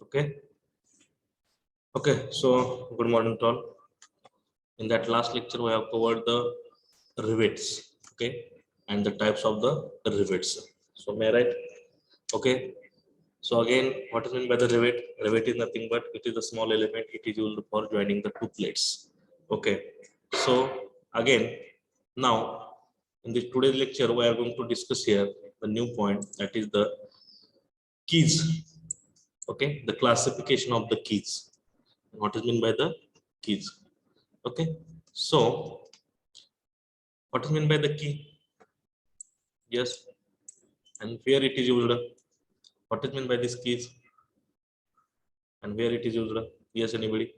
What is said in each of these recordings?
Okay. Okay. So good morning to all. In that last lecture, we have covered the rivets. Okay, and the types of the rivets. So may I write? Okay. So again, what is meant by the rivet? Rivet is nothing but it is a small element. It is used for joining the two plates. Okay. So again, now in this today's lecture, we are going to discuss here the new point, that is the keys. Okay, the classification of the keys. What is meant by the keys? Okay, so what is meant by the key? Yes, and where it is used? What is meant by this keys? And where it is used? Yes, anybody?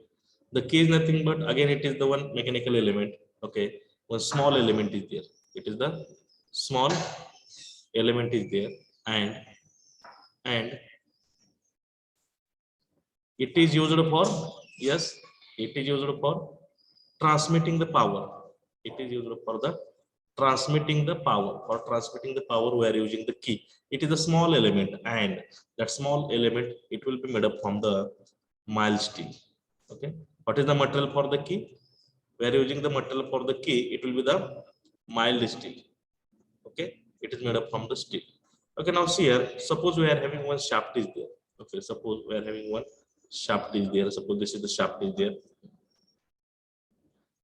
The key is nothing but again it is the one mechanical element. Okay, one small element is there. It is the small element is there, and it is used for, yes, it is used for transmitting the power. It is used for the transmitting the power. For transmitting the power, we are using the key. It is a small element, and that small element it will be made up from the mild steel. Okay, what is the material for the key? We are using the material for the key. It will be the mild steel. Okay, it is made up from the steel. Okay, now see here, suppose we are having one shaft is there. Okay, suppose we are having one shaft is there. Suppose this is the shaft is there.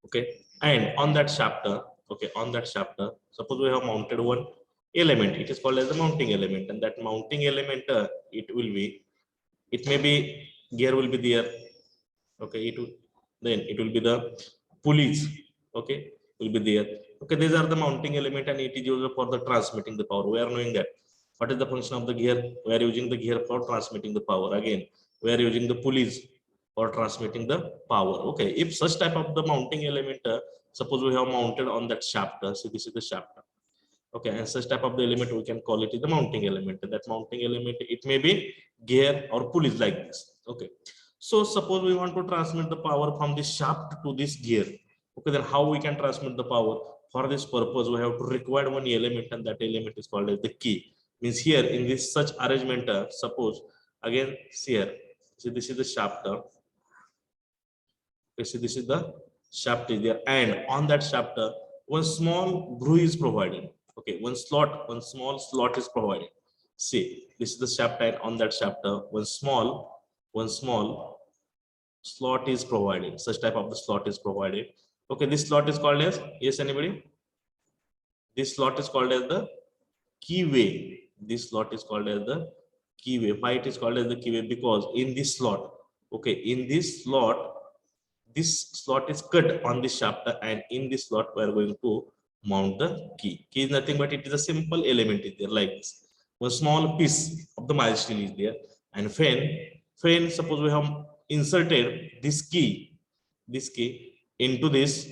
Okay, and on that shaft, okay, on that shaft, suppose we have mounted one element. It is called as the mounting element, and that mounting element, it will be, it may be gear will be there. Okay, it will, then it will be the pulleys. Okay, will be there. Okay, these are the mounting element, and it is used for the transmitting the power. We are knowing that. What is the function of the gear? We are using the gear for transmitting the power. Again, we are using the pulleys for transmitting the power. Okay, if such type of the mounting element, suppose we have mounted on that shaft, so this is the shaft. Okay, and such type of the element we can call it the mounting element. That mounting element, it may be gear or pulleys like this. Okay, so suppose we want to transmit the power from this shaft to this gear. Okay, then how we can transmit the power? For this purpose, we have to require one element, and that element is called as the key. Means here in this such arrangement, suppose again see here, see this is the shaft. Okay, see this is the shaft is there, and on that shaft, one small groove is provided. Okay, one small slot is provided. See, this is the shaft, and on that shaft, one small slot is provided. Such type of the slot is provided. Okay, this slot is called as, yes, anybody? This slot is called as the keyway. This slot is called as the keyway. Why it is called as the keyway? Because in this slot, okay, in this slot, this slot is cut on this shaft, and in this slot we are going to mount the key. Key is nothing but it is a simple element is there like this. One small piece of the milestone is there, and when suppose we have inserted this key into this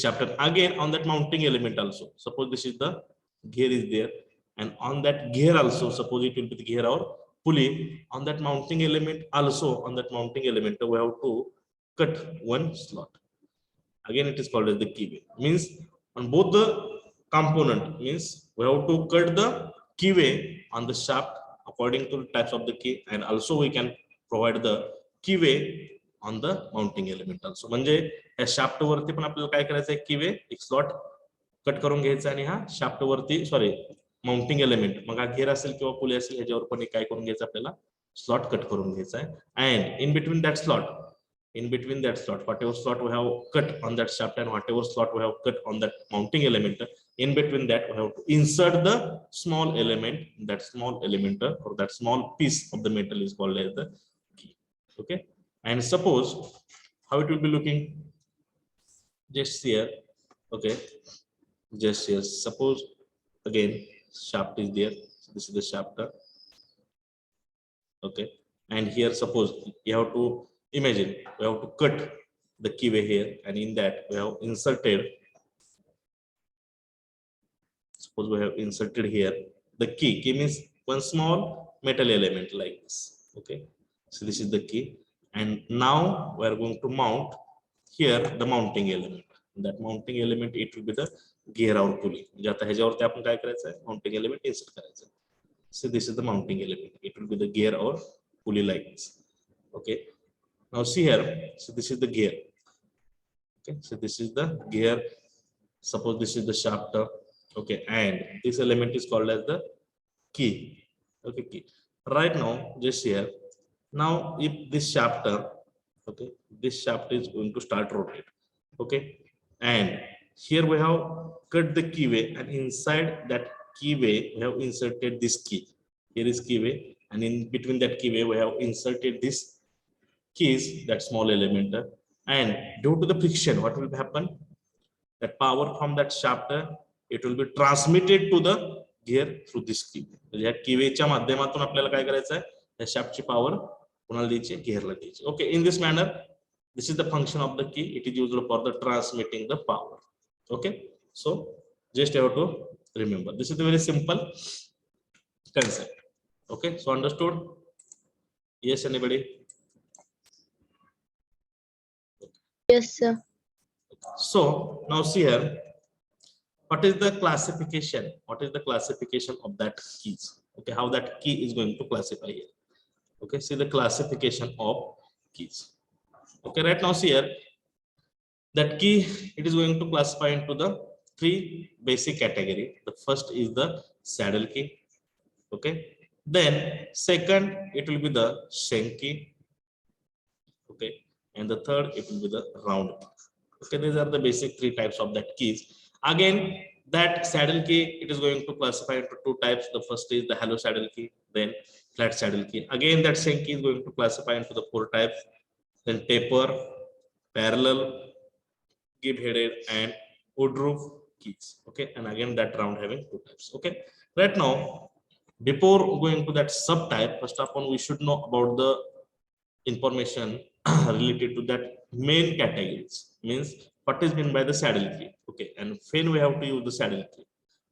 chapter, again on that mounting element also, suppose this is the gear is there, and on that gear also, suppose it will be the gear or pulley, on that mounting element also, on that mounting element we have to cut one slot. Again it is called as the keyway. Means on both the component, means we have to cut the keyway on the shaft according to the types of the key, and also we can provide the keyway on the mounting element also. म्हणजे या shaft वरती पण आपल्याला काय करायचं आहे, कीवे एक slot cut करून घ्यायचा, आणि हा शाफ्ट वरती सॉरी माउंटिंग एलिमेंट, मग हा घेर असेल किंवा पुली असेल ह्याच्यावर पण काय करून घ्यायचं आपल्याला, स्लॉट कट करून घ्यायचा आहे. And in between that slot, in between that slot, whatever slot we have cut on that shaft and whatever slot we have cut on that mounting element, in between that we have to insert the small element. That small element or that small piece of the metal is called as the key. Okay, and suppose how it will be looking, just here. Okay, just here, suppose again shaft is there, this is the shaft. Okay, and here suppose you have to imagine we have to cut the keyway here, and in that we have inserted, suppose we have inserted here the key means one small metal element like this. Okay, so this is the key, and now we are going to mount here the mounting element. That mounting element, it will be the gear or pulley. म्हणजे आता ह्याच्यावरती आपण काय करायचं आहे, mounting element insert करायचं. So this is the mounting element. It will be the gear or pulley like this. Okay. Now see here. So this is the gear. Okay. So this is the gear. Suppose this is the shaft. Okay. And this element is called as the key. Okay. Key. Right now, just here. Now, if this shaft, okay, this shaft is going to start rotate. Okay. And here we have cut the keyway, and inside that keyway we have inserted this key. Here is keyway, and in between that keyway we have inserted this keys, that small element. And due to the friction, what will happen? That power from that shaft, it will be transmitted to the gear through this key. या keywayच्या माध्यमातून आपल्याला काय करायचं आहे? या shaftची power कोणाला द्यायची? gearला द्यायची. Okay, in this manner, this is the function of the key. It is used for the transmitting the power. Okay, so just have to remember. This is a very simple concept. Okay, so understood? Yes, anybody? Yes, sir. So now see here, what is the classification? What is the classification of that keys? Okay, how that key is going to classify here? Okay, see the classification of keys. Okay, right now see here, that key, it is going to classify into the three basic category. The first is the saddle key. Okay, then second it will be the shank key. Okay, and the third it will be the round key. Okay, these are the basic three types of that keys. Again, that saddle key, it is going to classify into two types. The first is the hollow saddle key, then flat saddle key. Again, that shank key is going to classify into the four types, then taper, parallel, gibb headed, and woodroof keys. Okay, and again that round having two types. Okay, right now, before going to that subtype, first of all we should know about the information related to that main categories. Means what is meant by the saddle key. Okay, and when we have to use the saddle key.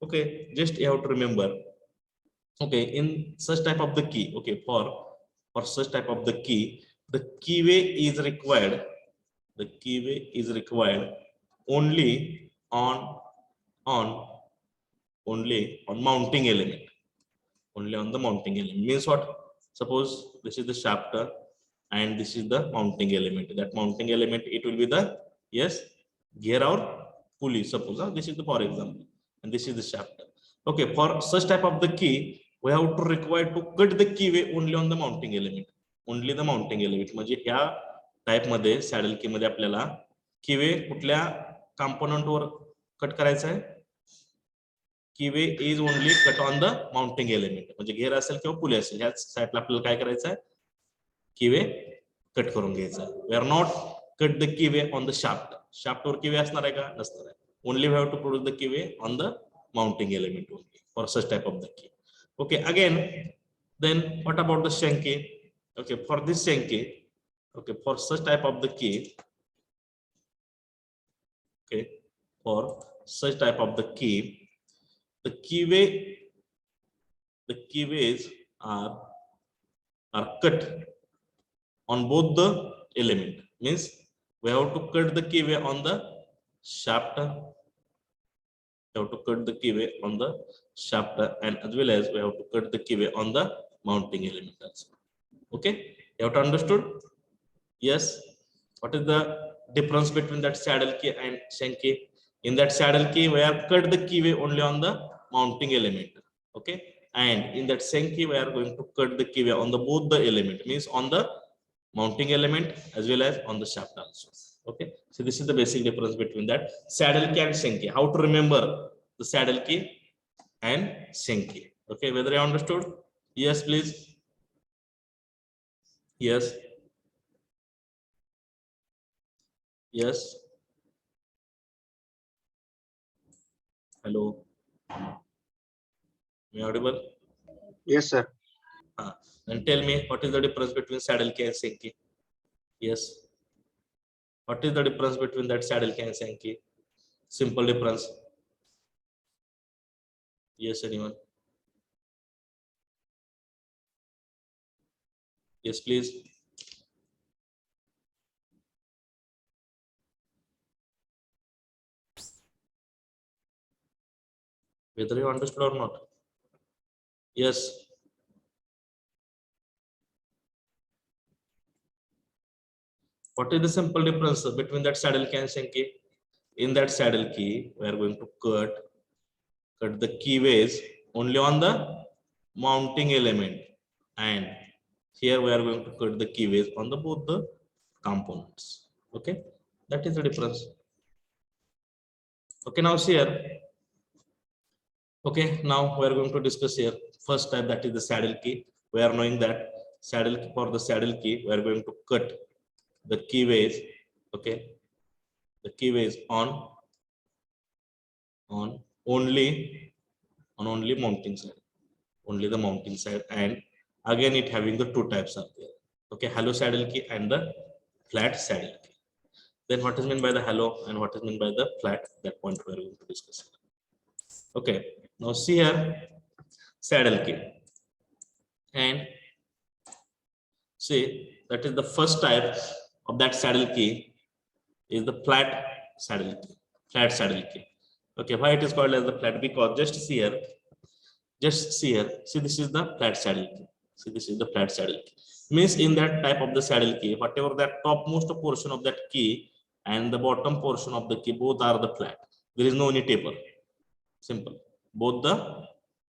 Okay, just you have to remember. Okay, in such type of the key, okay, for such type of the key, the keyway is required. The keyway is required only on on only on mounting element. Only on the mounting element. Means what? Suppose this is the shaft and this is the mounting element. That mounting element, it will be the, yes, gear or pulley. Suppose this is the, for example, and this is the shaft. Okay, for such type of the key, we have to require to cut the keyway only on the mounting element. Only the mounting element. म्हणजे ह्या type मध्ये saddle की मध्ये आपल्याला keyway कुठल्या component वर cut करायचा आहे? keyway is only cut on the mounting element. म्हणजे घेर असेल किंवा पुली असेल, ह्याच साइडला आपल्याला काय करायचं आहे? keyway कट करून घ्यायचा आहे. We are not cut the keyway on the shaft. shaft were keyway असणार आहे का? नसणार आहे. Only we have to produce the keyway on the mounting element only for such type of the key. Okay, again, then what about the shank key? Okay, for this shank key, okay, for such type of the key, okay, for such type of the key, the keyways are cut on both the element. Means we have to cut the keyway on the shaft. We have to cut the keyway on the shaft, and as well as we have to cut the keyway on the mounting element also. Okay, you have to understood? Yes. What is the difference between that saddle key and shank key? In that saddle key, we have cut the keyway only on the mounting element. Okay, and in that shank key, we are going to cut the keyway on the both the element. Means on the mounting element as well as on the shaft also. Okay, so this is the basic difference between that saddle key and shank key. How to remember the saddle key and shank key? Okay, whether you understood? Yes, please. Yes. Yes. Hello. Am I audible? Yes, sir. And tell me, what is the difference between saddle key and shank key? Yes. What is the difference between that saddle key and shank key? Simple difference. Yes, anyone? Yes, please. Whether you understood or not? Yes. What is the simple difference between that saddle key and shank key? In that saddle key, we are going to cut the keyways only on the mounting element, and here we are going to cut the keyways on the both the components. Okay, that is the difference. Okay, now see here. Okay, now we are going to discuss here first type, that is the saddle key. We are knowing that saddle key, for the saddle key we are going to cut the keyways. Okay, the keyways on only mounting side, only the mounting side, and again it having the two types are there. Okay, hollow saddle key and the flat saddle key. Then what is meant by the hollow and what is meant by the flat, that point we are going to discuss. Okay, now see here saddle key, and see that is the first type of that saddle key is the flat saddle key. Flat saddle key. Okay, why it is called as the flat? Because just see here, see this is the flat saddle key. See this is the flat saddle key. Means in that type of the saddle key, whatever that topmost portion of that key and the bottom portion of the key, both are the flat. There is no any taper. Simple. Both the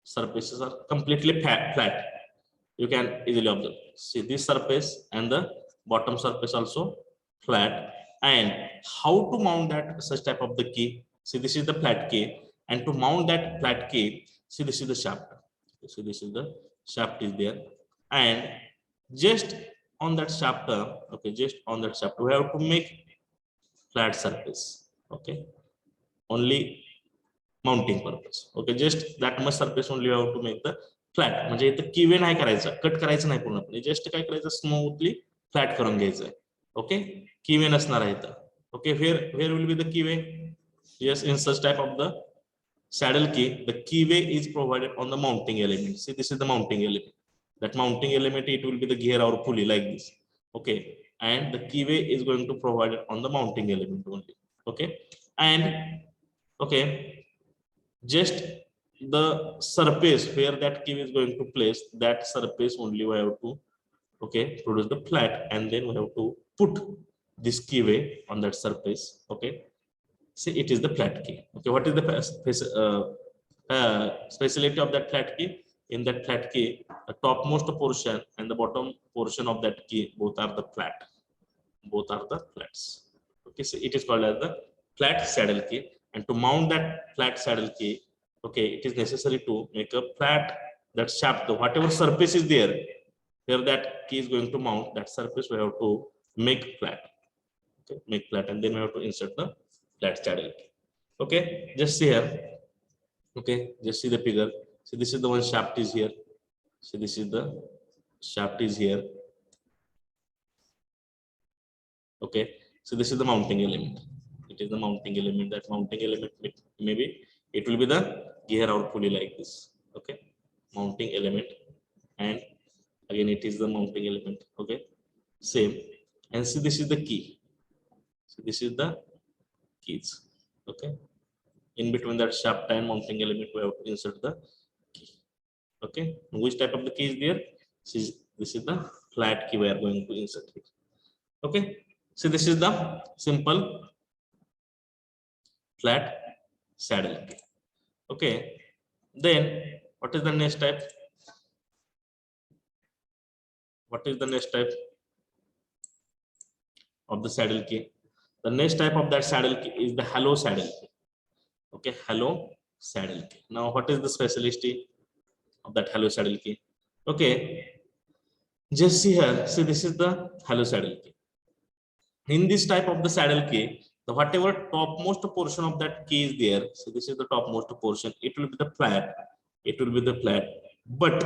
surfaces are completely flat. You can easily observe. See this surface and the bottom surface also flat. And how to mount that such type of the key? See this is the flat key, and to mount that flat key, see this is the shaft. So this is the shaft is there, and just on that shaft, okay, just on that shaft, we have to make flat surface. Okay, only mounting purpose. Okay, just that much surface only you have to make the flat. म्हणजे इथं कीवे नाही करायचं, cut करायचं नाही पूर्णपणे, just काय करायचं, smoothly flat करून घ्यायचं. ओके, कीवे नसणार आहे इथं. Okay, where will be the keyway? Yes, in such type of the saddle key, the keyway is provided on the mounting element. See, this is the mounting element. That mounting element, it will be the gear or pulley like this. Okay, and the keyway is going to provide it on the mounting element only. Okay, and okay, just the surface where that keyway is going to place, that surface only we have to, okay, produce the flat, and then we have to put this keyway on that surface. Okay, see it is the flat key. Okay, what is the speciality of that flat key? In that flat key, the topmost portion and the bottom portion of that key, both are the flat. Both are the flats. Okay, so it is called as the flat saddle key. And to mount that flat saddle key, okay, it is necessary to make a flat that shaft. Whatever surface is there, where that key is going to mount, that surface we have to make flat. Okay, make flat, and then we have to insert the flat saddle key. Okay, just see here. Okay, just see the figure. So this is the one shaft is here. So this is the shaft is here. Okay, so this is the mounting element. It is the mounting element. That mounting element, maybe it will be the gear or pulley like this. Okay, mounting element, and again it is the mounting element. Okay, same. And see this is the key. So this is the keys. Okay, in between that shaft and mounting element, we have to insert the key. Okay, which type of the key is there? This is the flat key we are going to insert it. Okay, so this is the simple flat saddle key. Okay, then what is the next type? What is the next type of the saddle key? The next type of that saddle key is the hollow saddle key. Okay, hollow saddle key. Now, what is the specialty of that hollow saddle key? Okay, just see here. See, this is the hollow saddle key. In this type of the saddle key, the whatever topmost portion of that key is there, so this is the topmost portion, it will be the flat. It will be the flat, but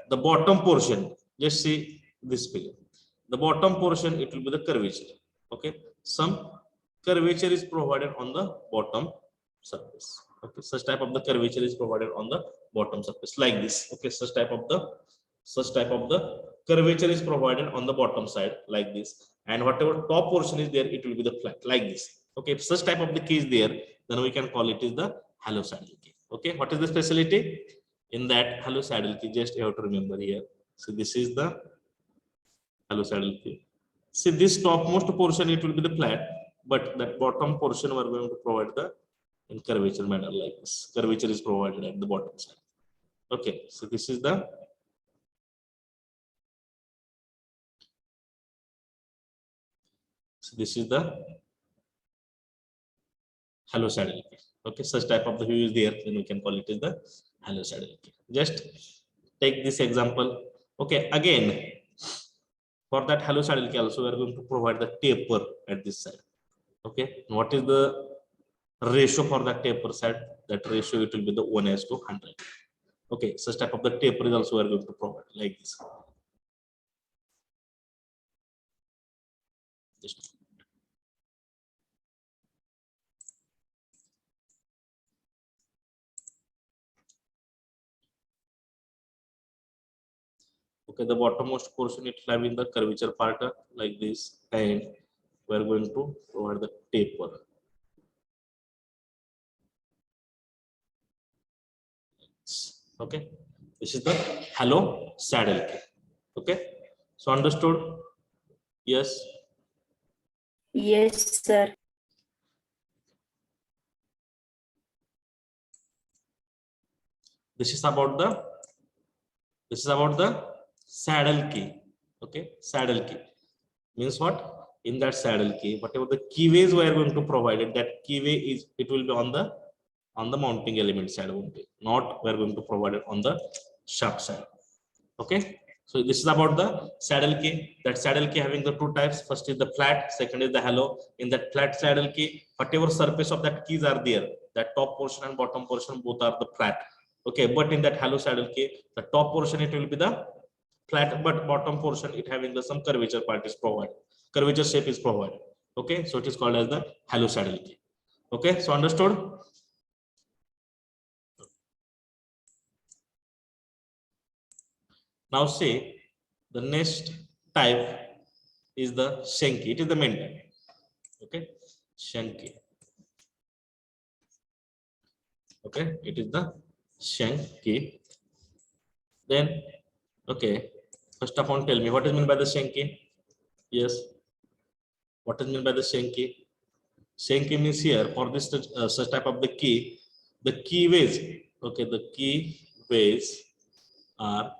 the bottom portion, just see this figure. The bottom portion, it will be the curvature. Okay, some curvature is provided on the bottom surface. Okay, such type of the curvature is provided on the bottom surface like this. Okay, such type of the curvature is provided on the bottom side like this, and whatever top portion is there, it will be the flat like this. Okay, if such type of the key is there, then we can call it is the hollow saddle key. Okay, what is the specialty in that hollow saddle key? Just you have to remember here. So this is the hollow saddle key. See, this topmost portion, it will be the flat, but that bottom portion, we're going to provide the in curvature manner like this. Curvature is provided at the bottom side. Okay, so this is the halo saddle key. Okay, such type of the view is there, then we can call it as the halo saddle key. Just take this example. Okay, again, for that halo saddle key also, we are going to provide the taper at this side. Okay, what is the ratio for that taper side? That ratio, it will be the 1:100. Okay, such type of the taper is also we are going to provide like this. Just okay, the bottommost portion, it will have in the curvature part like this, and we are going to provide the taper. Okay, this is the halo saddle key. Okay, so understood? Yes. Yes, sir. This is about the saddle key. Okay, saddle key means what? In that saddle key, whatever the keyways we are going to provide it, that keyway is, it will be on the mounting element side only, not we are going to provide it on the shaft side. Okay, so this is about the saddle key. That saddle key having the two types. First is the flat, second is the halo. In that flat saddle key, whatever surface of that keys are there, that top portion and bottom portion both are the flat. Okay, but in that halo saddle key, the top portion, it will be the flat, but bottom portion, it having the some curvature part is provided, curvature shape is provided. Okay, so it is called as the halo saddle key. Okay, so understood? Now say the next type is the shank key. It is the main type. Okay, shank key. Okay, it is the shank key. Then, okay, first of all, tell me what is meant by the shank key? Yes, what is meant by the shank key? Shank key means here for this such type of the keyways. Okay, the keyways are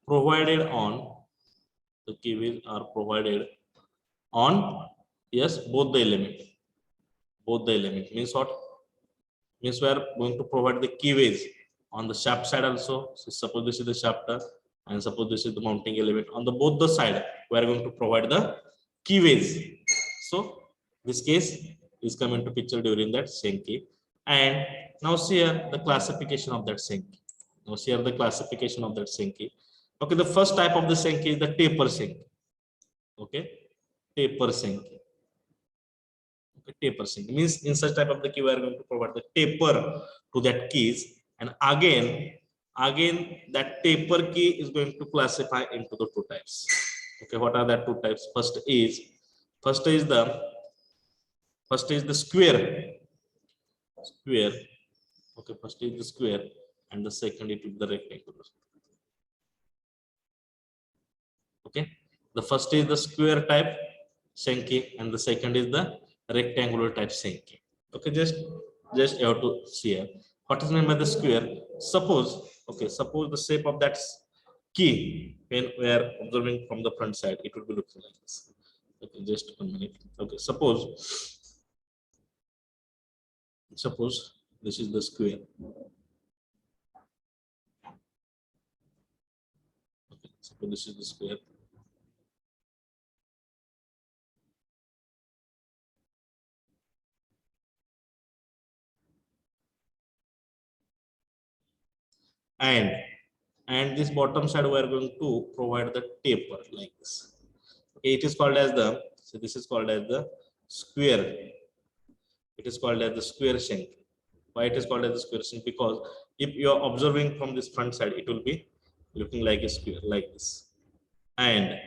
provided on, the keyways are provided on, yes, both the element means what? Means we are going to provide the keyways on the shaft side also. So suppose this is the shaft and suppose this is the mounting element, on the both the side we are going to provide the keyways. So this case is come into picture during that shank key. And now see here the classification of that shank key. Now see here the classification of that shank key. Okay, the first type of the shank key is the taper shank key. Okay, taper shank key. Okay, taper shank means in such type of the key we are going to provide the taper to that keys, and again that taper key is going to classify into the two types. Okay, what are that two types? First is the square. Okay, first is the square and the second it will be the rectangular. Okay, the first is the square type shank key and the second is the rectangular type shank key. Okay, just you have to see here what is meant by the square. Suppose the shape of that key when we are observing from the front side, it would be looking like this. Okay, just 1 minute. Okay, suppose this is the square. Okay, suppose this is the square. And this bottom side we are going to provide the taper like this. Okay, it is called as the, so this is called as the square. It is called as the square shank. Why it is called as the square shank? Because if you are observing from this front side, it will be looking like a square like this. And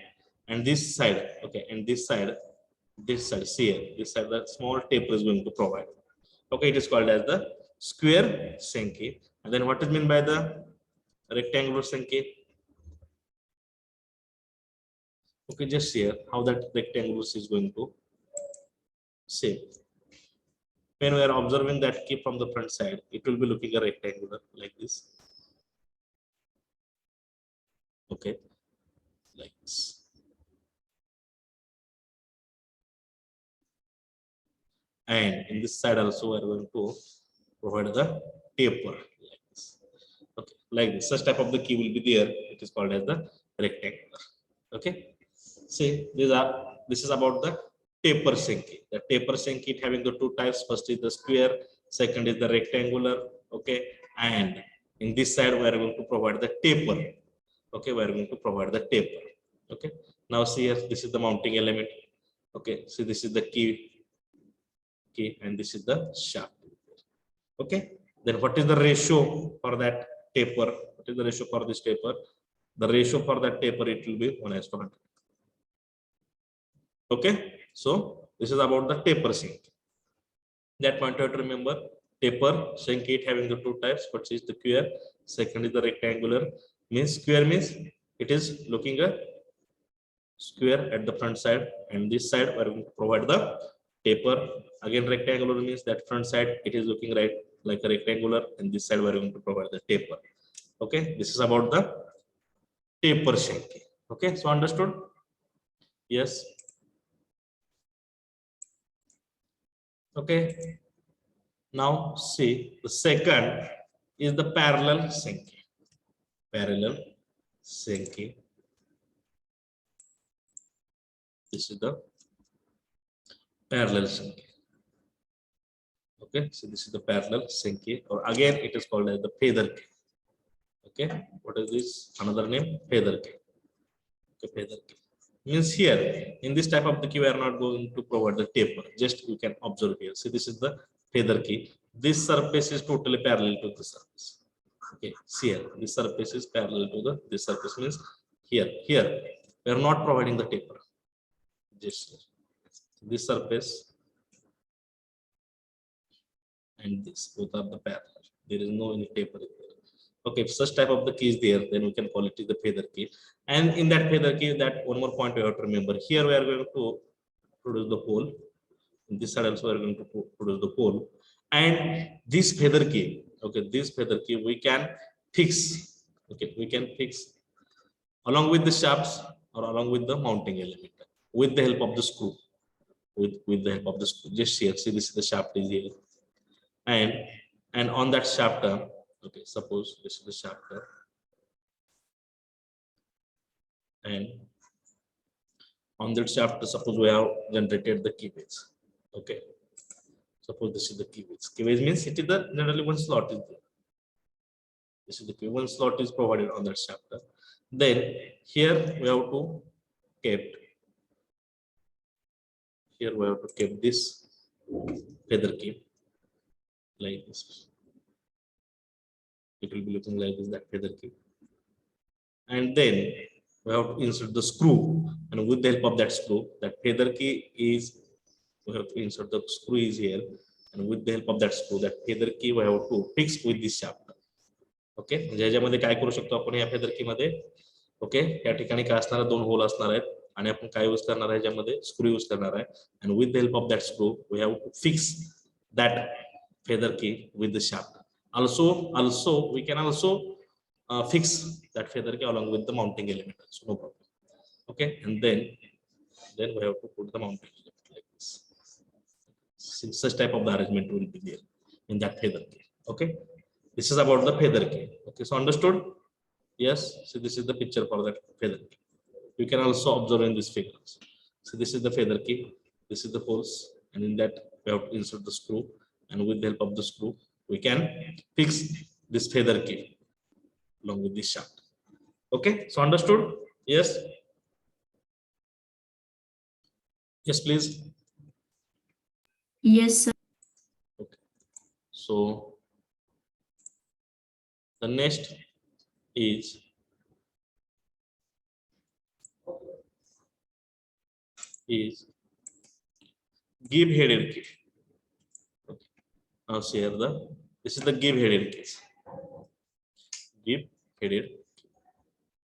this side, okay, and this side, see here, this side the small taper is going to provide. Okay, it is called as the square shank. And then what is meant by the rectangular shank? Okay, just here how that rectangle is going to shape. When we are observing that key from the front side, it will be looking a rectangular like this. Okay, like this. And in this side also we are going to provide the taper like this. Okay, like this. Such type of the key will be there. It is called as the rectangular. Okay. See, this is about the taper Sankey. The taper Sankey having the two types. First is the square, second is the rectangular. Okay, and in this side we are going to provide the taper. Okay, we are going to provide the taper. Okay, now see here, this is the mounting element. Okay, so this is the key, and this is the shaft. Okay, then what is the ratio for that taper? What is the ratio for this taper? The ratio for that taper, it will be 1:100. Okay, so this is about the taper sink. That point you have to remember, taper sink it having the two types. First is the square, second is the rectangular. Means square means it is looking a square at the front side, and this side we are going to provide the taper. Again, rectangular means that front side it is looking right like a rectangular, and this side we are going to provide the taper. Okay, this is about the taper sink. Okay, so understood? Yes. Okay, now see, the second is the parallel sinking. Parallel sinking. This is the parallel sinking. Okay, so this is the parallel sinking, or again it is called as the feather key. Okay, what is this? Another name, feather key. Okay, feather key means here in this type of the key we are not going to provide the taper. Just you can observe here. See, this is the feather key. This surface is totally parallel to the surface. Okay, see here, this surface is parallel to the this surface means here we are not providing the taper. Just here. This surface and this both are the parallel. There is no any taper here. Okay, if such type of the key is there, then we can call it the feather key. And in that feather key, that one more point we have to remember. Here we are going to produce the hole. In this side also we are going to produce the hole. And this feather key, okay, this feather key we can fix. Okay, we can fix along with the shafts or along with the mounting element with the help of the screw. With the help of the screw. Just here, see, this is the shaft is here. And on that shaft, okay, suppose this is the shaft, and on that shaft, suppose we have generated the key wedge. Okay, suppose this is the key wedge. Key wedge means it is the generally one slot is there. This is the key, one slot is provided on that shaft. Then here we have to kept. Here we have to keep this feather key like this. It will be looking like this, that feather key. And then we have to insert the screw, and with the help of that screw, that feather key is, we have to insert the screw is here, and with the help of that screw, that feather key we have to fix with this shaft. Okay, म्हणजे ह्याच्यामध्ये काय करू शकतो आपण या feather की मध्ये? Okay, या ठिकाणी काय असणार, दोन होल असणार आहेत, आणि आपण काय यूज करणार आहे, ह्याच्यामध्ये स्क्रू यूज करणार आहे, and with the help of that screw we have to fix that feather key with the shaft. Also we can also fix that feather key along with the mounting element, so no problem. Okay, and then we have to put the mounting element like this. Such type of the arrangement will be there in that feather key. Okay, this is about the feather key. Okay, so understood? Yes, so this is the picture for that feather key. You can also observe in this figure. So this is the feather key, this is the holes, and in that we have to insert the screw, and with the help of the screw we can fix this feather key along with this shaft. Okay, so understood? Yes. Yes, please. Yes, sir. Okay, so the next is give headed key. Okay. Now share this is the give headed case. Give headed.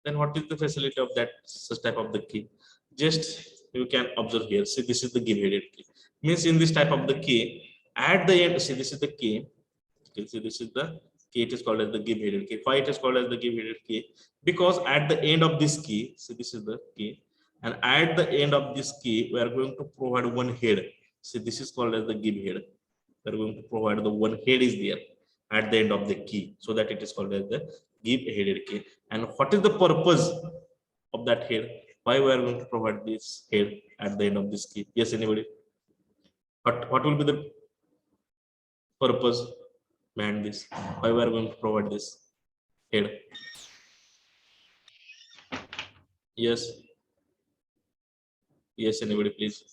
Then what is the facility of that such type of the key? just you can observe here. See, this is the give headed key. Means in this type of the key, at the end, see, this is the key. Okay, see, this is the key. It is called as the give headed key. Why it is called as the give headed key? Because at the end of this key, see, this is the key, and at the end of this key, we are going to provide one head. See, this is called as the give head. We are going to provide the one head is there at the end of the key, so that it is called as the give headed key. And what is the purpose of that head? Why we are going to provide this head at the end of this key? Yes, anybody? What will be the purpose behind this? Why we are going to provide this head? Yes. Yes, anybody, please.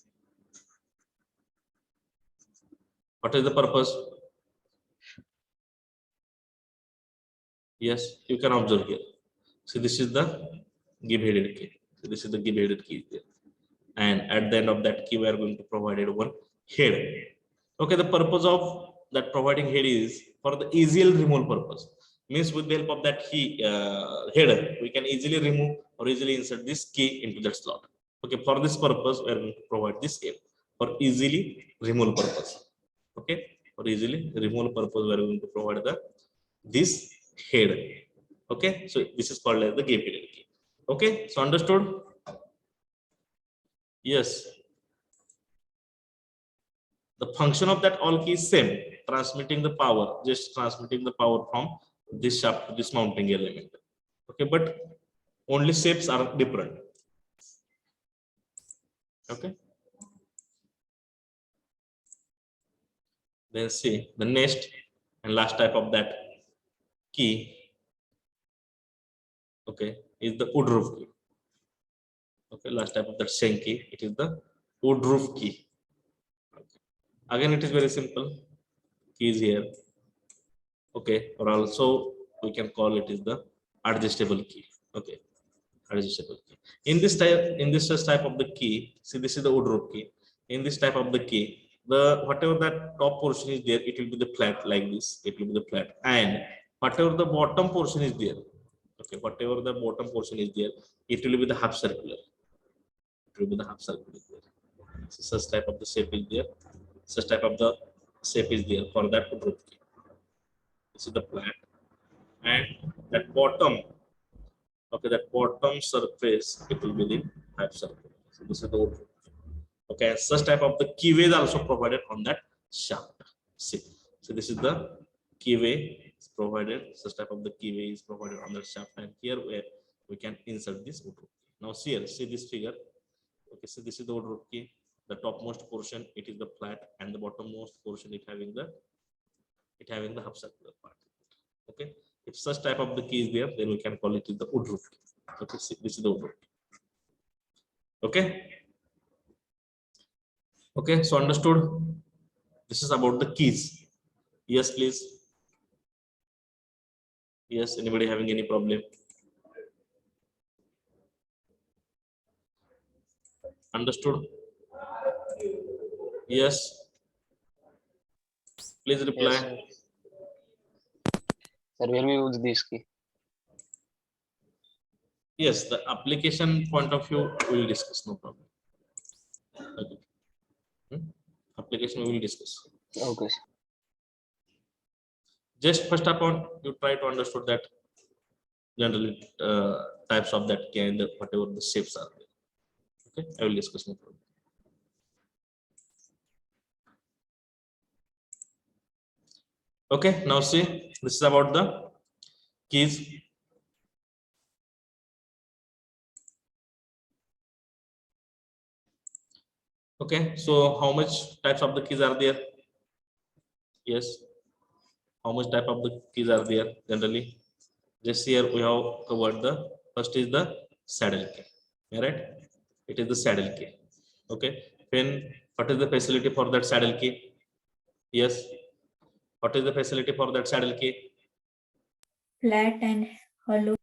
What is the purpose? Yes, you can observe here. See, this is the give headed key. So this is the give headed key there. And at the end of that key, we are going to provide one head. Okay, the purpose of that providing head is for the easy removal purpose. Means with the help of that key header, we can easily remove or easily insert this key into that slot. Okay, for this purpose, we are going to provide this head for easily removal purpose. Okay, for easily removal purpose, we are going to provide this head. Okay, so this is called as the give headed key. Okay, so understood? Yes. The function of that all key is same, transmitting the power, just transmitting the power from this shaft to this mounting element. Okay, but only shapes are different. Okay, then see the next and last type of that key. Okay, is the wood roof key. Okay, last type of that shank key, it is the wood roof key. Okay. Again, it is very simple. Keys here. Okay, or also we can call it is the adjustable key. Okay, adjustable key. In this type of the key, see, this is the wood roof key. In this type of the key, the whatever that top portion is there, it will be the flat like this. It will be the flat, and whatever the bottom portion is there, okay, whatever the bottom portion is there, it will be the half circular. It will be the half circular there. So such type of the shape is there. Such type of the shape is there for that wood roof key. This is the flat, and that bottom, okay, that bottom surface, it will be the half circle. So this is the wood roof. Okay, such type of the keyway is also provided on that shaft. See, so this is the keyway is provided. Such type of the keyway is provided on the shaft, and here where we can insert this wood roof. Now see here, see this figure. Okay, so this is the wood roof key. The topmost portion, it is the flat, and the bottommost portion, it having the half circular part. Okay, if such type of the key is there, then we can call it the wood roof key. Okay, see, this is the wood roof key. Okay. Okay, so understood. This is about the keys. Yes, please. Yes, anybody having any problem? Understood? Yes. Please reply. Yes, sir. Sir, where we use this key? Yes, the application point of view we will discuss, no problem. Okay. Application we will discuss. Okay, sir. Just first upon you try to understand that generally types of that key and whatever the shapes are there. Okay, I will discuss, no problem. Okay, now see, this is about the keys. Okay, so how much types of the keys are there? Yes, how much type of the keys are there generally? Just here we have covered the first is the saddle key. Right, it is the saddle key. Okay, then what is the facility for that saddle key? Yes, what is the facility for that saddle key? Flat and hollow.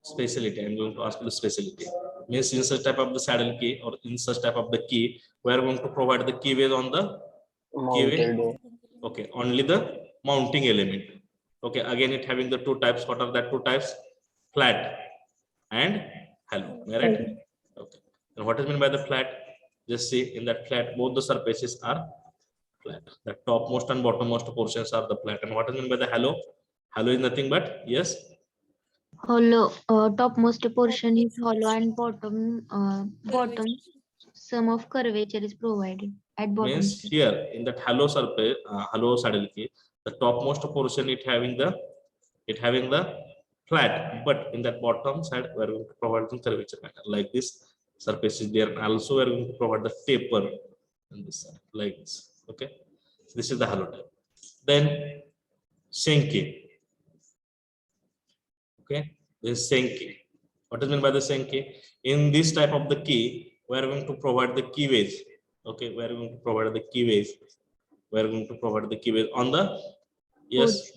Specialty, I'm going to ask the specialty. Means in such type of the saddle key or in such type of the key, we are going to provide the keyway on the keyway. Mounted. Okay, only the mounting element. Okay, again it having the two types. What are that two types? Flat and hollow. Right? Okay, And what is meant by the flat? Just see in that flat, both the surfaces are flat. The topmost and bottommost portions are the flat. And what is meant by the hollow? Hollow is nothing but, yes, Hollow, topmost portion is hollow and bottom sum of curvature is provided at bottom means side. here in that hollow surface, hollow saddle key, the topmost portion it having the flat, but in that bottom side we are going to provide the curvature pattern like this. Surface is there, and also we are going to provide the taper on this side like this. Okay, so this is the hollow type. Then Senki. Okay, this is Senki. What is meant by the Senki? In this type of the key, we are going to provide the keyways. Okay, we are going to provide the keyways. We are going to provide the keyways on the, yes,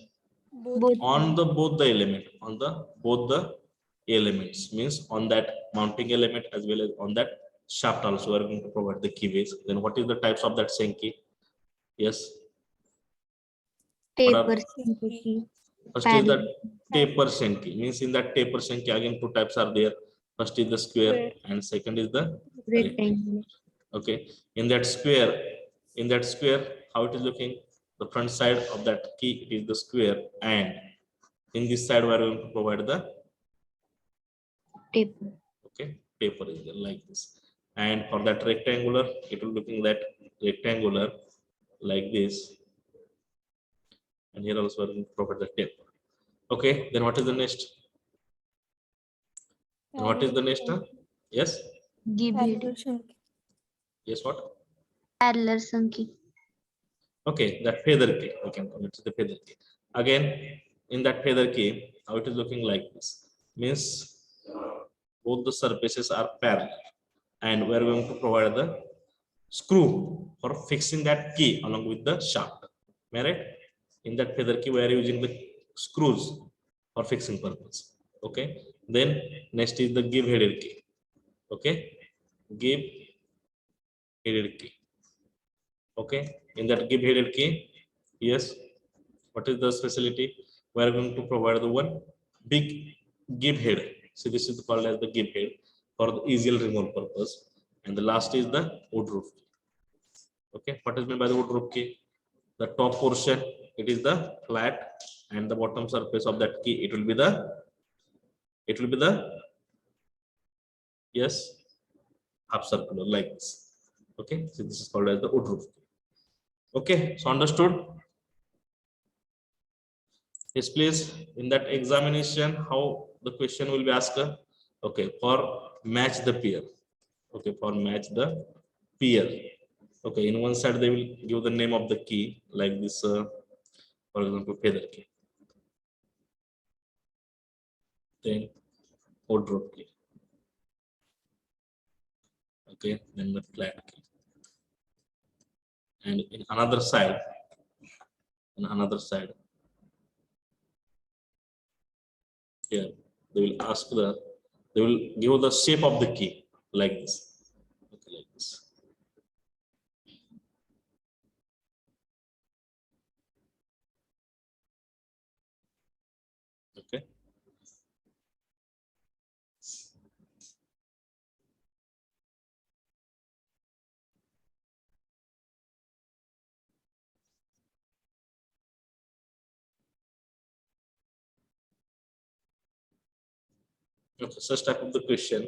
Both on the both the element, on the both the elements, means on that mounting element as well as on that shaft also we are going to provide the keyways. Then what is the types of that Senki? Yes, what are, taper sympathy first is the parallel taper Senki, means in that taper Senki again two types are there. First is the square and second is the rectangle. rectangle. Okay, in that square, how it is looking, the front side of that key it is the square, and in this side we are going to provide the, Taper. okay, taper is there like this. And for that rectangular, it will looking that rectangular like this, and here also we are going to provide the taper. Okay, then what is the next? And what is the next? Yes, Give it yes, what? parallel Sankey. Okay, that feather key, we can call it the feather key. Again, in that feather key, how it is looking like this, means both the surfaces are parallel, and we are going to provide the screw for fixing that key along with the shaft. Am I right? In that feather key, we are using the screws for fixing purpose. Okay. Then next is the give headed key. Okay, give headed key. Okay, in that give headed key, yes, what is the specialty? We are going to provide the one big give head. So this is called as the give head for the easier removal purpose. And the last is the wood roof key. Okay, what is meant by the wood roof key? The top portion it is the flat, and the bottom surface of that key it will be the, yes, half circular like this. Okay, so this is called as the wood roof key. Okay, so understood? Yes, please. In that examination, how the question will be asked? Okay, for match the pair. Okay, for match the pair. Okay, in one side they will give the name of the key like this. For example, feather key. Then wood drop key. Okay, then the flat key. And in another side, here they will ask they will give the shape of the key like this. Okay, like this. Okay. Okay, such type of the question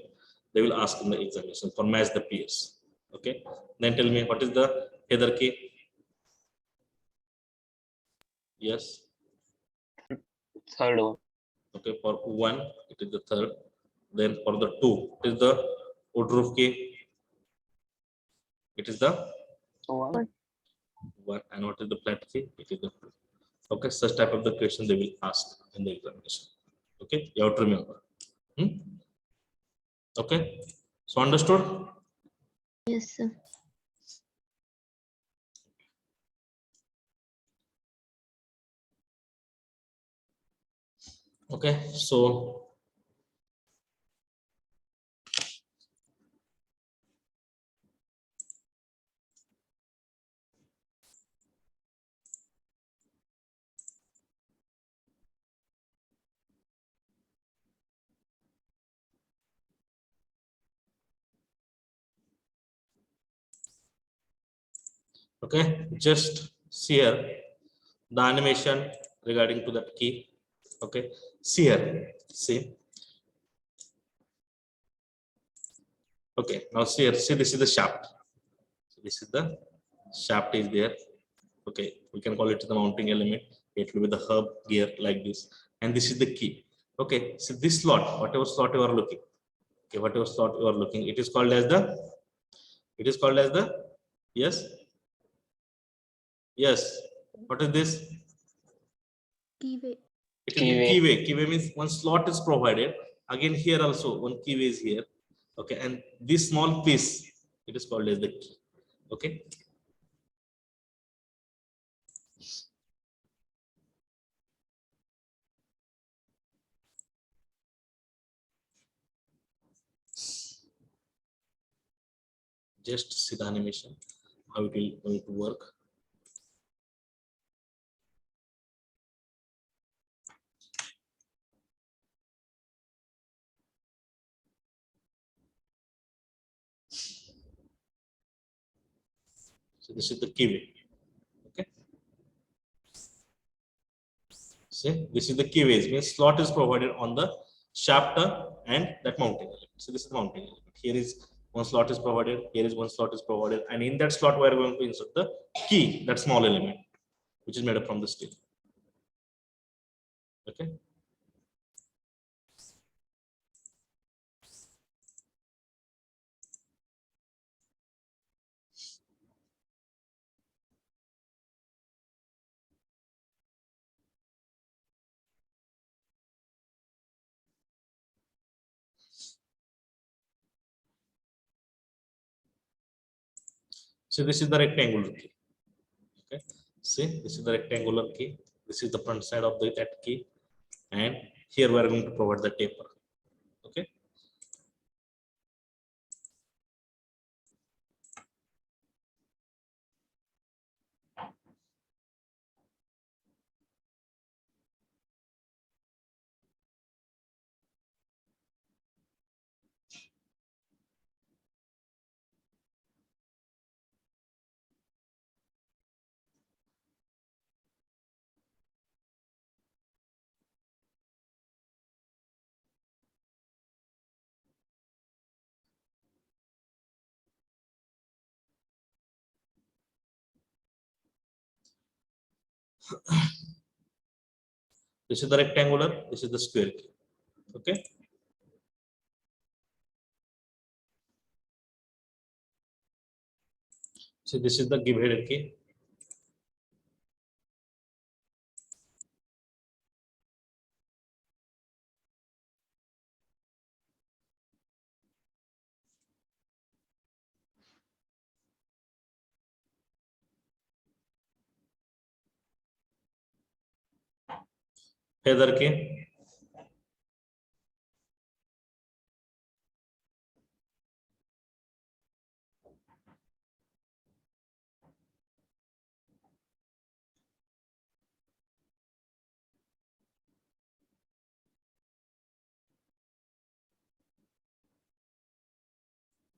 they will ask in the examination for match the peers. Okay, then tell me what is the header key? Yes. Third one. Okay, for one it is the third. Then for the two it is the wood roof key. It is the One. one, and what is the flat key? It is the two. Okay, such type of the question they will ask in the examination. Okay, you have to remember. Okay, so understood? Yes, sir. Okay, so Okay, just see here the animation regarding to that key. Okay, see here, see. Okay, now see here, see, this is the shaft. So this is the shaft is there. Okay, we can call it the mounting element. It will be the hub gear like this, and this is the key. Okay, so this slot, whatever slot you are looking, okay, whatever slot you are looking, it is called as the, it is called as the, yes, yes, what is this? Keyway. It will be Keyway. keyway. Keyway means one slot is provided. Again, here also one keyway is here. Okay, and this small piece, it is called as the key. Okay. Just see the animation, how it will going to work. So this is the keyway. Okay. See, this is the keyway. Means slot is provided on the shaft and that mounting element. So this is the mounting element. Here is one slot is provided. Here is one slot is provided, and in that slot we are going to insert the key, that small element, which is made up from the steel. Okay. So this is the rectangular key. Okay. See, this is the rectangular key. This is the front side of the that key, and here we are going to provide the taper. Okay. This is the rectangular. This is the square key. Okay. So this is the give headed key. Feather key.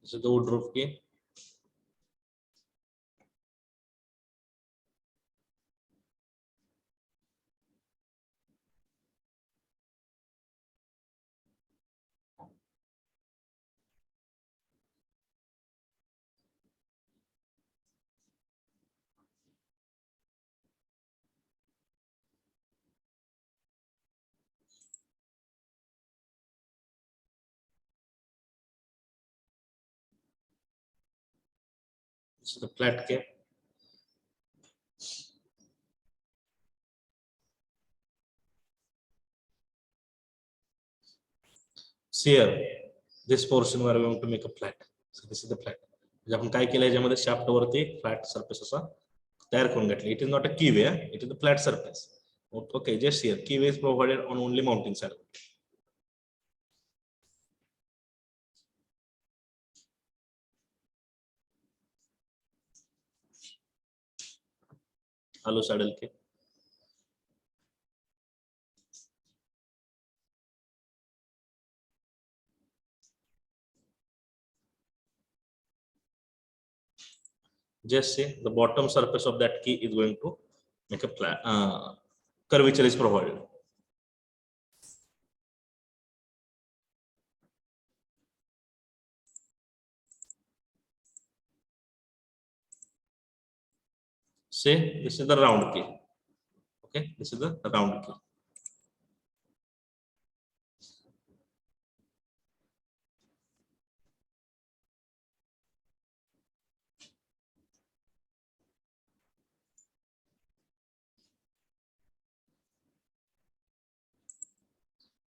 This is the woodruff key. This is the flat key. See here, this portion we are going to make a flat. So this is the flat. म्हणजे आपण काय केलं याच्यामध्ये shaft वरती flat surface असा तयार करून घेतला. It is not a कीवे, it is the flat surface. Okay, just here कीवे is provided on only mounting side. Hollow saddle key. just say the bottom surface of that key is going to make a curvature is provided. Say this is the round key. Okay, this is the round key.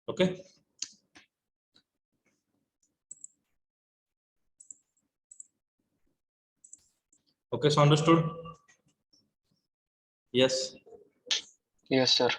Okay. Okay, so understood? Yes. Yes, sir.